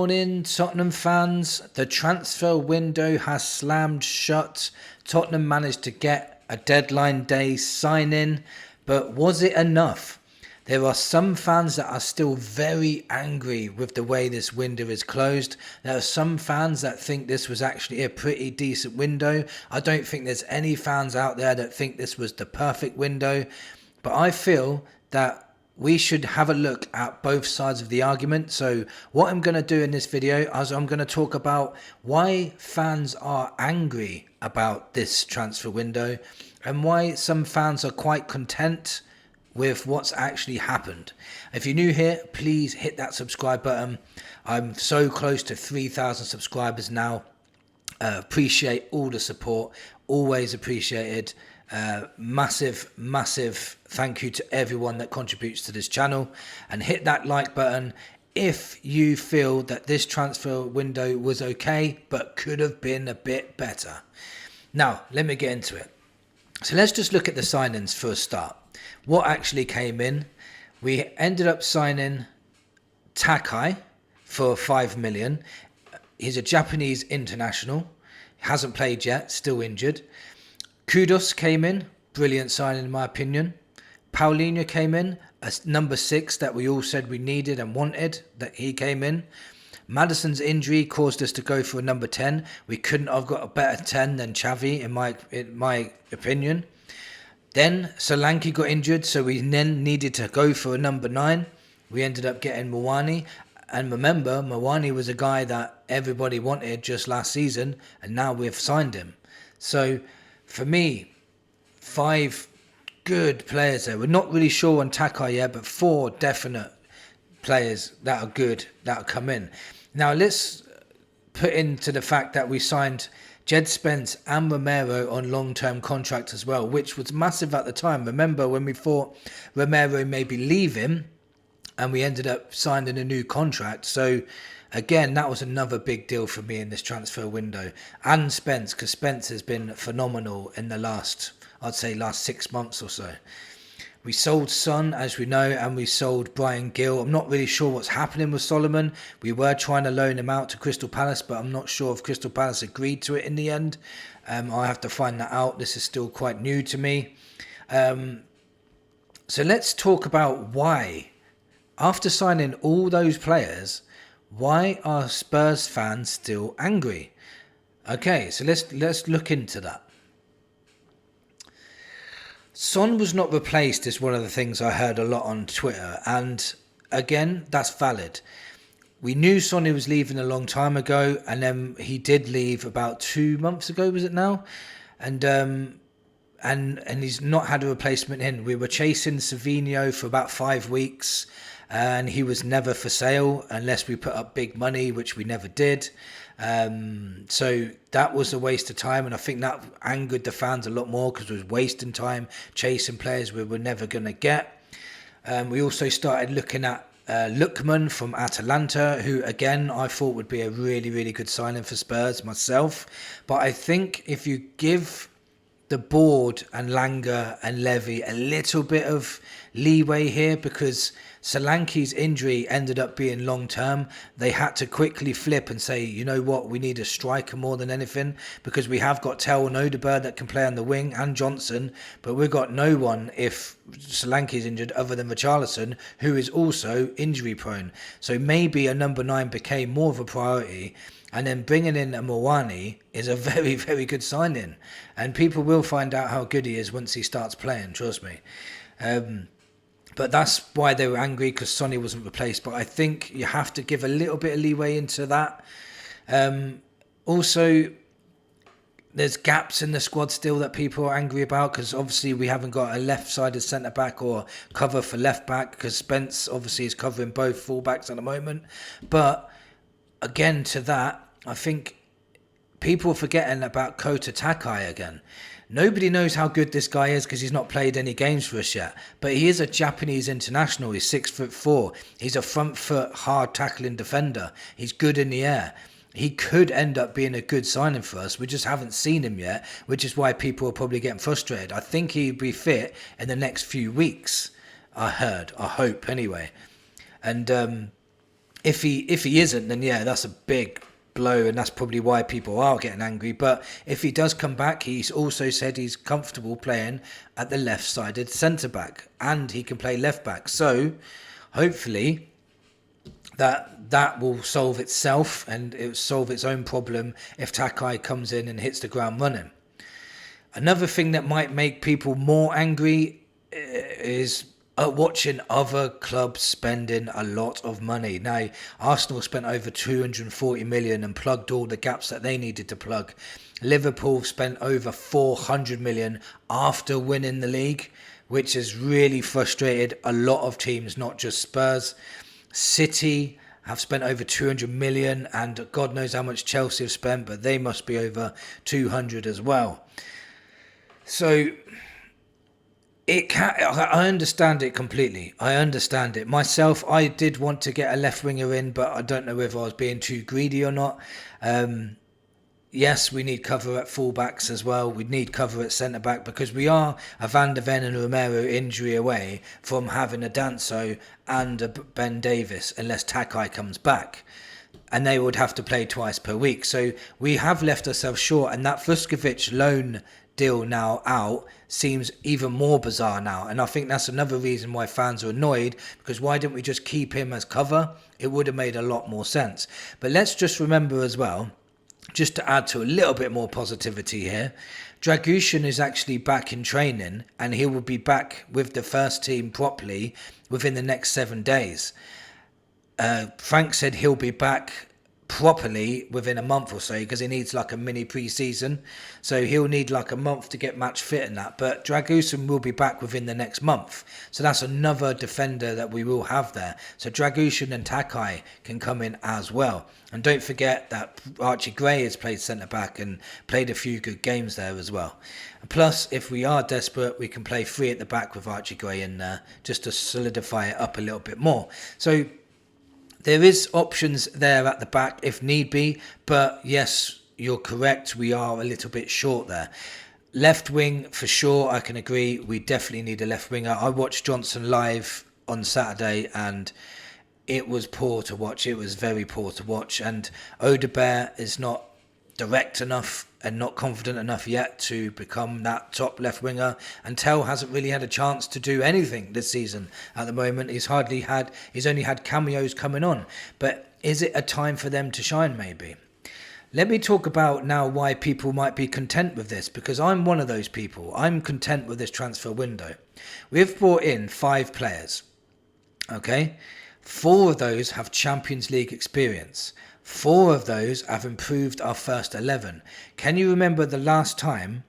morning, Tottenham fans. The transfer window has slammed shut. Tottenham managed to get a deadline day sign-in, but was it enough? There are some fans that are still very angry with the way this window is closed. There are some fans that think this was actually a pretty decent window. I don't think there's any fans out there that think this was the perfect window, but I feel that we should have a look at both sides of the argument. So what I'm going to do in this video is I'm going to talk about why fans are angry about this transfer window and why some fans are quite content with what's actually happened. If you're new here, please hit that subscribe button. I'm so close to 3,000 subscribers now. Appreciate all the support, always appreciated. Massive thank you to everyone that contributes to this channel, and hit that like button if you feel that this transfer window was okay but could have been a bit better. Now let me get into it. So let's just look at the signings for a start. What actually came in? We ended up signing Takai for 5 million. He's a Japanese international, hasn't played yet, still injured. Kudos came in, brilliant signing in my opinion. Paulinho came in, a number 6 that we all said we needed and wanted, that he came in. Maddison's injury caused us to go for a number 10. We couldn't have got a better 10 than Xavi in my opinion. Then Solanke got injured, so we then needed to go for a number 9. We ended up getting Mawani. And remember, Mawani was a guy that everybody wanted just last season, and now we've signed him. So for me, 5 good players there. We're not really sure on Takai yet, but 4 definite players that are good that will come in. Now let's put into the fact that we signed Jed Spence and Romero on long-term contract as well, which was massive at the time. Remember when we thought Romero maybe leaving, and we ended up signing a new contract. So again, that was another big deal for me in this transfer window. And Spence, because Spence has been phenomenal in the last 6 months or so. We sold Son, as we know, and we sold Brian Gill. I'm not really sure what's happening with Solomon. We were trying to loan him out to Crystal Palace, but I'm not sure if Crystal Palace agreed to it in the end. I'll have to find that out. This is still quite new to me. So let's talk about why, after signing all those players, why are Spurs fans still angry? Okay, so let's look into that. Son was not replaced is one of the things I heard a lot on Twitter, and again, that's valid. We knew Sonny was leaving a long time ago, and then he did leave about 2 months ago, was it now? And he's not had a replacement in. We were chasing Savinho for about 5 weeks, and he was never for sale unless we put up big money, which we never did. So that was a waste of time, and I think that angered the fans a lot more because we was wasting time chasing players we were never going to get. We also started looking at Lookman from Atalanta, who again I thought would be a really good signing for Spurs myself. But I think if you give the board and Langer and Levy a little bit of leeway here, because Solanke's injury ended up being long term, they had to quickly flip and say, you know what, we need a striker more than anything, because we have got Tell and Odegaard that can play on the wing, and Johnson, but we've got no one if Solanke's injured other than Richarlison, who is also injury prone. So maybe a number 9 became more of a priority. And then bringing in a Mawani is a very good signing. And people will find out how good he is once he starts playing, trust me. But that's why they were angry, because Sonny wasn't replaced. But I think you have to give a little bit of leeway into that. Also, there's gaps in the squad still that people are angry about, because obviously we haven't got a left-sided centre-back or cover for left-back, because Spence obviously is covering both full-backs at the moment. But again, to that, I think people are forgetting about Kota Takai again. Nobody knows how good this guy is because he's not played any games for us yet. But he is a Japanese international. He's 6'4". He's a front foot, hard tackling defender. He's good in the air. He could end up being a good signing for us. We just haven't seen him yet, which is why people are probably getting frustrated. I think he'd be fit in the next few weeks. I hope anyway. And If he isn't, then yeah, that's a big blow, and that's probably why people are getting angry. But if he does come back, he's also said he's comfortable playing at the left-sided centre back, and he can play left back. So hopefully that will solve itself, and it will solve its own problem if Takai comes in and hits the ground running. Another thing that might make people more angry is watching other clubs spending a lot of money. Now, Arsenal spent over 240 million and plugged all the gaps that they needed to plug. Liverpool spent over 400 million after winning the league, which has really frustrated a lot of teams, not just Spurs. City have spent over 200 million, and God knows how much Chelsea have spent, but they must be over 200 as well. So I understand it completely. I understand it. Myself, I did want to get a left winger in, but I don't know whether I was being too greedy or not. Yes, we need cover at fullbacks as well. We need cover at centre back, because we are a Van de Ven and Romero injury away from having a Danso and a Ben Davis, unless Takai comes back. And they would have to play twice per week. So we have left ourselves short, and that Vuskovic loan deal now out seems even more bizarre now, and I think that's another reason why fans are annoyed, because why didn't we just keep him as cover? It would have made a lot more sense. But let's just remember as well, just to add to a little bit more positivity here, Dragushin is actually back in training, and he will be back with the first team properly within the next 7 days. Frank said he'll be back properly within a month or so, because he needs like a mini pre-season, so he'll need like a month to get match fit and that. But Dragushin will be back within the next month, so that's another defender that we will have there. So Dragushin and Takai can come in as well. And don't forget that Archie Gray has played centre back and played a few good games there as well. Plus, if we are desperate, we can play 3 at the back with Archie Gray in there, just to solidify it up a little bit more. So there is options there at the back if need be, but yes, you're correct, we are a little bit short there. Left wing, for sure, I can agree, we definitely need a left winger. I watched Johnson live on Saturday, and it was poor to watch. It was very poor to watch, and Odegaard is not direct enough and not confident enough yet to become that top left winger, and Tell hasn't really had a chance to do anything this season at the moment. He's only had cameos coming on, but is it a time for them to shine? Maybe. Let me talk about now why people might be content with this, because I'm one of those people. I'm content with this transfer window. We've brought in 5 players, okay? 4 of those have Champions League experience. 4 of those have improved our first 11. Can you remember the last time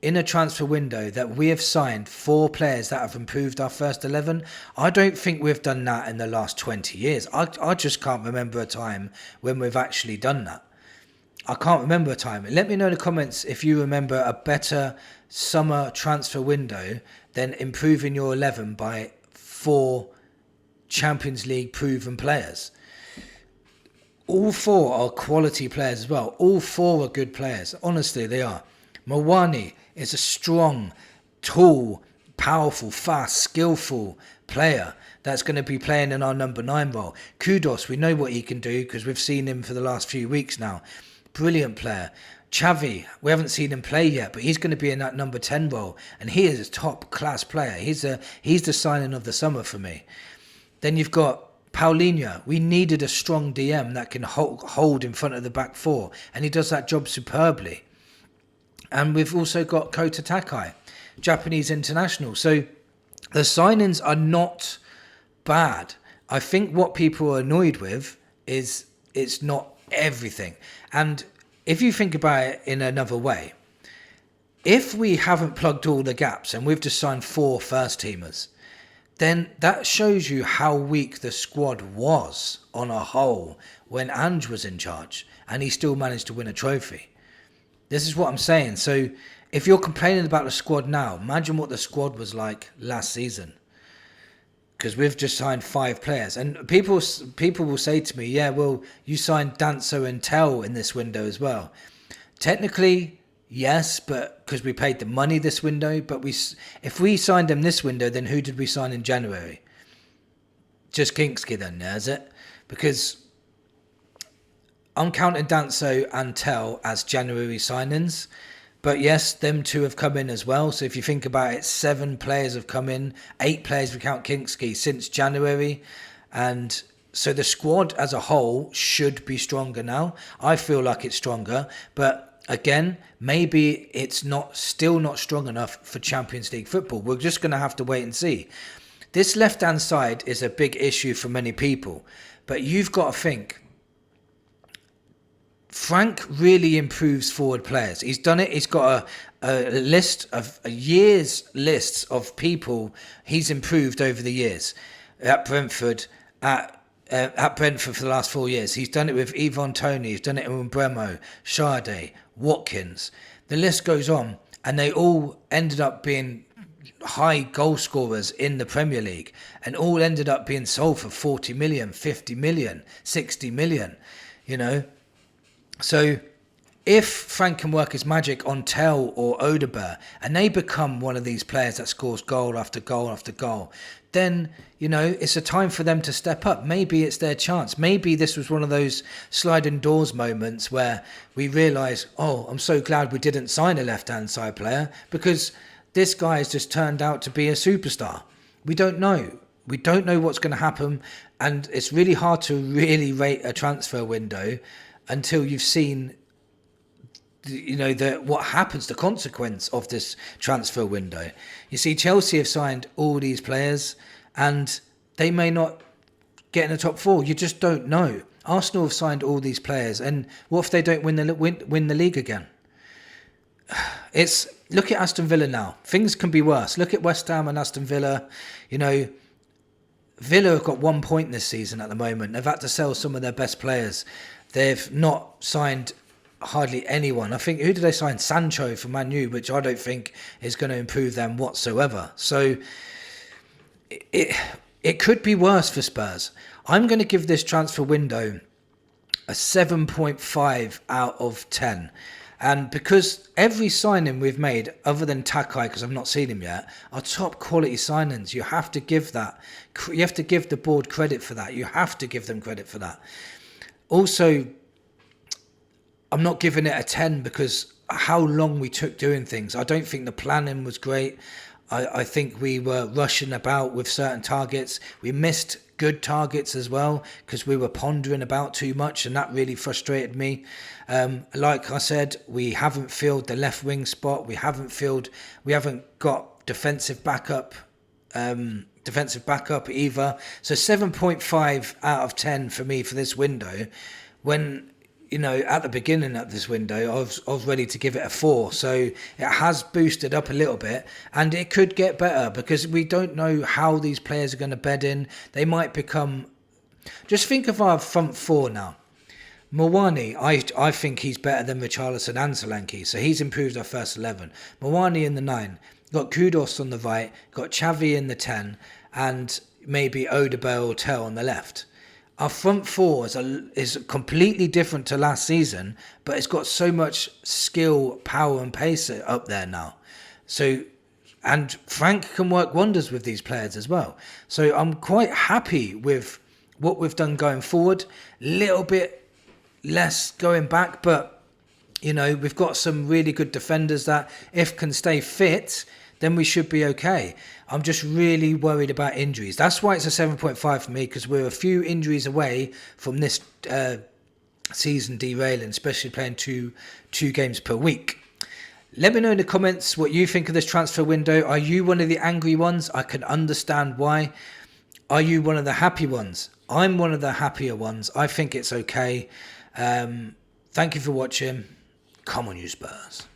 in a transfer window that we have signed 4 players that have improved our first 11? I don't think we've done that in the last 20 years. I just can't remember a time when we've actually done that. I can't remember a time. Let me know in the comments if you remember a better summer transfer window than improving your 11 by 4 Champions League proven players. All 4 are quality players as well. All 4 are good players. Honestly, they are. Mawani is a strong, tall, powerful, fast, skillful player that's going to be playing in our number 9 role. Kudos, we know what he can do because we've seen him for the last few weeks now. Brilliant player. Xavi, we haven't seen him play yet, but he's going to be in that number 10 role, and he is a top class player. He's the signing of the summer for me. Then you've got Paulinho. We needed a strong DM that can hold in front of the back 4, and he does that job superbly. And we've also got Kota Takai, Japanese international. So the signings are not bad. I think what people are annoyed with is it's not everything. And if you think about it in another way, if we haven't plugged all the gaps and we've just signed 4 first teamers, then that shows you how weak the squad was on a whole when Ange was in charge, and he still managed to win a trophy. This is what I'm saying. So if you're complaining about the squad now, imagine what the squad was like last season. Because we've just signed 5 players. And people will say to me, yeah, well, you signed Danso and Tell in this window as well. Technically, yes, but because we paid the money this window. But if we signed them this window, then who did we sign in January? Just Kinksky then, yeah, is it? because I'm counting Danso and Tell as January signings. But yes, them two have come in as well. So if you think about it, 7 players have come in, 8 players if we count Kinksky since January. And so the squad as a whole should be stronger now. I feel like it's stronger. But again, maybe it's still not strong enough for Champions League football. We're just going to have to wait and see. This left-hand side is a big issue for many people. But you've got to think, Frank really improves forward players. He's done it. He's got a list of a year's lists of people he's improved over the years at Brentford. At Brentford for the last 4 years, he's done it with Yvonne Toney. He's done it with Bremo, Sade, Watkins. The list goes on, and they all ended up being high goal scorers in the Premier League, and all ended up being sold for 40 million, 50 million, 60 million. You know. So if Frank can work his magic on Tell or Odegaard and they become one of these players that scores goal after goal after goal, then, you know, it's a time for them to step up. Maybe it's their chance. Maybe this was one of those sliding doors moments where we realise, oh, I'm so glad we didn't sign a left-hand side player because this guy has just turned out to be a superstar. We don't know. We don't know what's going to happen, and it's really hard to really rate a transfer window until you've seen, you know, what happens, the consequence of this transfer window. You see, Chelsea have signed all these players and they may not get in the top 4. You just don't know. Arsenal have signed all these players, and what if they don't win the league again? Look at Aston Villa now. Things can be worse. Look at West Ham and Aston Villa. You know, Villa have got 1 point this season at the moment. They've had to sell some of their best players. They've not signed hardly anyone. I think, who did they sign? Sancho from Man U, which I don't think is going to improve them whatsoever. So it could be worse for Spurs. I'm going to give this transfer window a 7.5 out of 10. And because every signing we've made, other than Takai, because I've not seen him yet, are top quality signings. You have to give that. You have to give the board credit for that. You have to give them credit for that. Also, I'm not giving it a 10 because how long we took doing things. I don't think the planning was great. I think we were rushing about with certain targets. We missed good targets as well because we were pondering about too much, and that really frustrated me. Like I said, we haven't filled the left wing spot. We haven't got defensive backup either. So 7.5 out of 10 for me for this window, when, you know, at the beginning of this window I was ready to give it a 4. So it has boosted up a little bit, and it could get better because we don't know how these players are going to bed in. They might become, just think of our front 4 now. Mawani, I think he's better than Richarlison and Solanke, so he's improved our first 11. Mawani in the 9, got Kudos on the right, got Xavi in the 10, and maybe Odegaard or Tell on the left. Our front 4 is completely different to last season, but it's got so much skill, power and pace up there now. So, and Frank can work wonders with these players as well. So I'm quite happy with what we've done going forward. Little bit less going back, but, you know, we've got some really good defenders that, if can stay fit, then we should be okay. I'm just really worried about injuries. That's why it's a 7.5 for me, because we're a few injuries away from this season derailing, especially playing two games per week. Let me know in the comments what you think of this transfer window. Are you one of the angry ones? I can understand why. Are you one of the happy ones? I'm one of the happier ones. I think it's okay. Thank you for watching. Come on, you Spurs.